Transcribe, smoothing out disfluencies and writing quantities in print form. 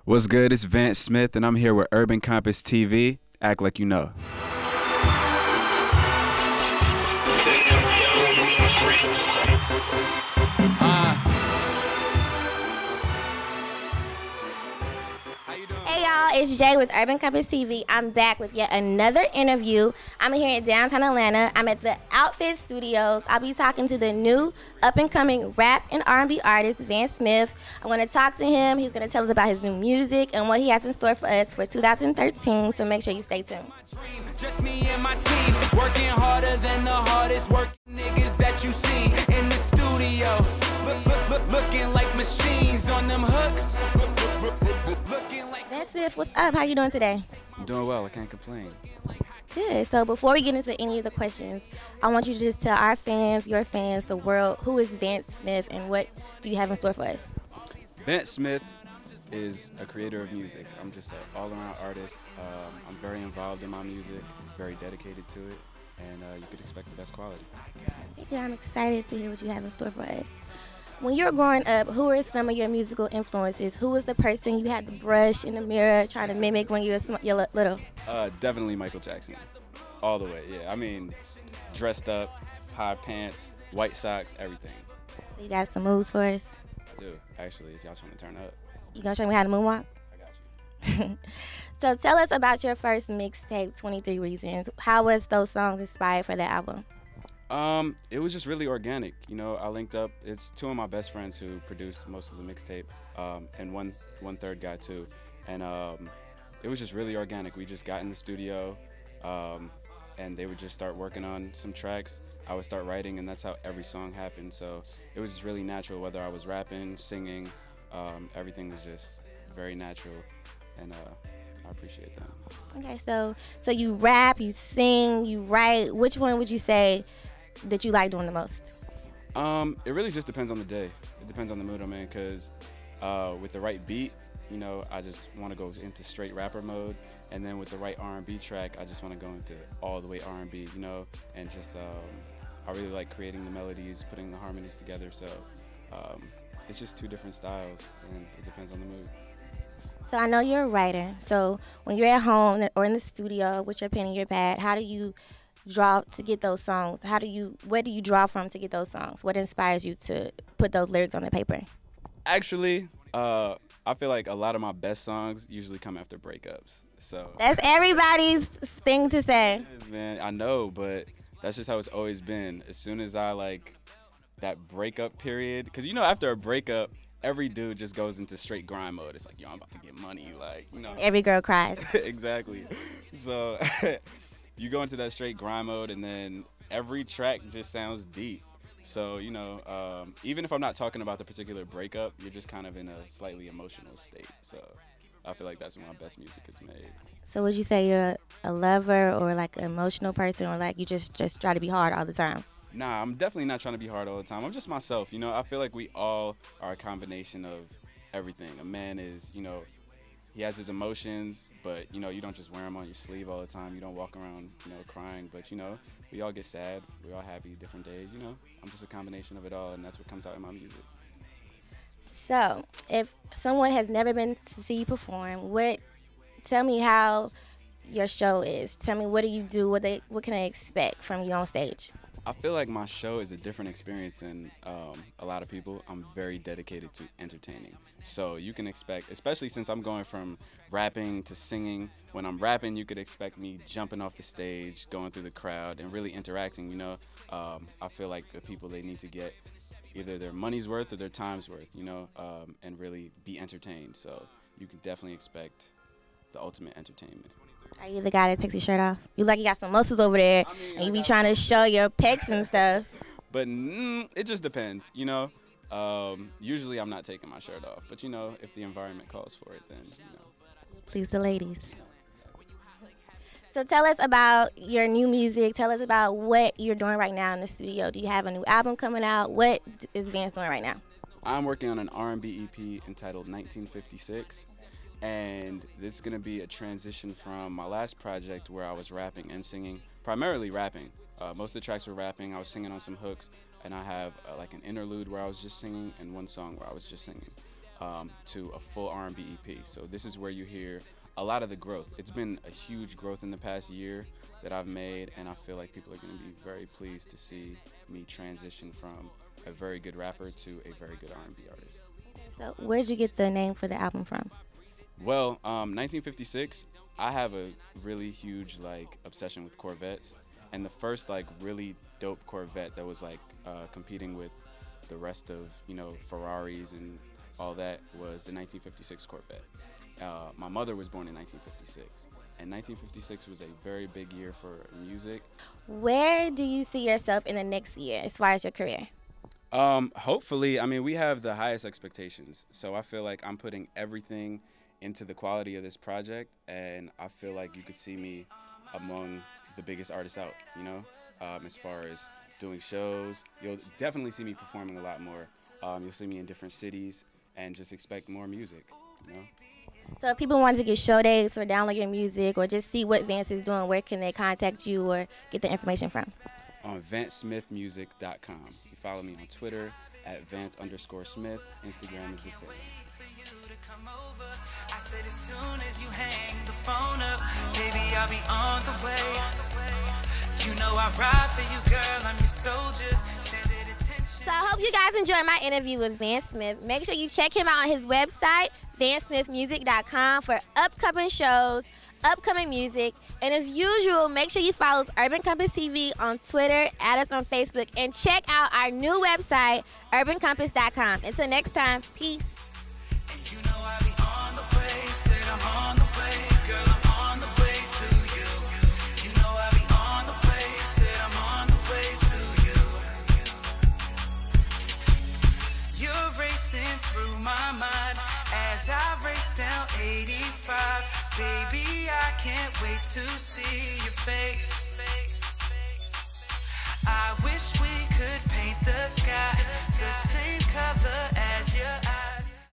What's good? It's Vance Smith, and I'm here with Kompass TV. Act like you know. Hey y'all, it's Jay with Kompass TV. I'm back with yet another interview. I'm here in downtown Atlanta. I'm at the Outfit Studios. I'll be talking to the new up-and-coming rap and R&B artist, Vance Smith. I'm going to talk to him. He's going to tell us about his new music and what he has in store for us for 2013, so make sure you stay tuned. Just me and my team, working harder than the hardest working niggas that you see in the studio. Looking like machines on them hooks. Vance Smith, what's up? How you doing today? I'm doing well. I can't complain. Good. So before we get into any of the questions, I want you to just tell our fans, your fans, the world, who is Vance Smith and what do you have in store for us? Vance Smith is a creator of music. I'm just an all-around artist. I'm very involved in my music, very dedicated to it, and you could expect the best quality. Yeah, I'm excited to hear what you have in store for us. When you were growing up, who were some of your musical influences? Who was the person you had to brush in the mirror trying to mimic when you were little? Definitely Michael Jackson, all the way. Yeah, I mean, dressed up, high pants, white socks, everything. So you got some moves for us? I do, actually, if y'all trying to turn up. You gonna show me how to moonwalk? I got you. So tell us about your first mixtape, 23 Reasons. How was those songs inspired for that album? It was just really organic. You know, I linked up. It's two of my best friends who produced most of the mixtape, and one third guy too. And it was just really organic. We just got in the studio, and they would just start working on some tracks. I would start writing, and that's how every song happened. So it was just really natural, whether I was rapping, singing. Everything was just very natural, and I appreciate that. Okay, so you rap, you sing, you write. Which one would you say that you like doing the most? It really just depends on the day. It depends on the mood I'm in, because with the right beat, you know, I just want to go into straight rapper mode, and then with the right R&B track, I just want to go into all the way R&B, you know, and just I really like creating the melodies, putting the harmonies together. So it's just two different styles, and it depends on the mood. So I know you're a writer. So when you're at home or in the studio with your pen and your pad, how do you draw to get those songs? Where do you draw from to get those songs? What inspires you to put those lyrics on the paper? Actually, I feel like a lot of my best songs usually come after breakups. So that's everybody's thing to say. Yes, man, I know, but that's just how it's always been. As soon as I like that breakup period, because you know, after a breakup, every dude just goes into straight grind mode. It's like, yo, I'm about to get money, like, you know. Every girl cries. Exactly. So you go into that straight grind mode, and then every track just sounds deep. So, you know, even if I'm not talking about the particular breakup, you're just kind of in a slightly emotional state. So I feel like that's when my best music is made. So would you say you're a lover or like an emotional person, or like you just try to be hard all the time? Nah, I'm definitely not trying to be hard all the time. I'm just myself, you know. I feel like we all are a combination of everything. A man is, you know, he has his emotions, but, you know, you don't just wear them on your sleeve all the time. You don't walk around, you know, crying. But, you know, we all get sad. We all happy different days, you know. I'm just a combination of it all, and that's what comes out in my music. So if someone has never been to see you perform, tell me how your show is. Tell me, what do you do? What can they expect from you on stage? I feel like my show is a different experience than a lot of people. I'm very dedicated to entertaining. So you can expect, especially since I'm going from rapping to singing, when I'm rapping, you could expect me jumping off the stage, going through the crowd, and really interacting, you know. I feel like the people, they need to get either their money's worth or their time's worth, you know, and really be entertained. So you can definitely expect the ultimate entertainment. Are you the guy that takes his shirt off? You like you got some muscles over there, and you be trying to show your pecs and stuff. But it just depends, you know. Usually I'm not taking my shirt off, but, you know, if the environment calls for it, then, you know. Please the ladies. So tell us about your new music. Tell us about what you're doing right now in the studio. Do you have a new album coming out? What is Vance doing right now? I'm working on an R&B EP entitled 1956. And it's going to be a transition from my last project where I was rapping and singing, primarily rapping. Most of the tracks were rapping. I was singing on some hooks, and I have like an interlude where I was just singing and one song where I was just singing. to a full R&B EP. So this is where you hear a lot of the growth. It's been a huge growth in the past year that I've made, and I feel like people are going to be very pleased to see me transition from a very good rapper to a very good R&B artist. So where'd you get the name for the album from? Well, 1956, I have a really huge obsession with Corvettes, and the first really dope Corvette that was competing with the rest of Ferraris and all that was the 1956 Corvette. My mother was born in 1956, and 1956 was a very big year for music. Where do you see yourself in the next year as far as your career? Hopefully, I mean, we have the highest expectations, so I feel like I'm putting everything into the quality of this project, and I feel like you could see me among the biggest artists out, as far as doing shows. You'll definitely see me performing a lot more. You'll see me in different cities, and just expect more music, So if people want to get show dates or download your music or just see what Vance is doing, where can they contact you or get the information from? On VanceSmithMusic.com. You follow me on Twitter at Vance_Smith. Instagram is the same. I said as soon as you hang the phone up, baby, I'll be on the way. You know I ride for you, girl, I'm your soldier. So I hope you guys enjoyed my interview with Vance Smith. Make sure you check him out on his website, VanceSmithMusic.com, for upcoming shows, upcoming music. And as usual, make sure you follow Urban Kompass TV on Twitter, add us on Facebook, and check out our new website, UrbanKompass.com. Until next time, peace. You know I be on the way, said I'm on the way, girl, I'm on the way to you. You know I be on the way, said I'm on the way to you. You're racing through my mind as I race down 85. Baby, I can't wait to see your face. I wish we could paint the sky the same color as your eyes.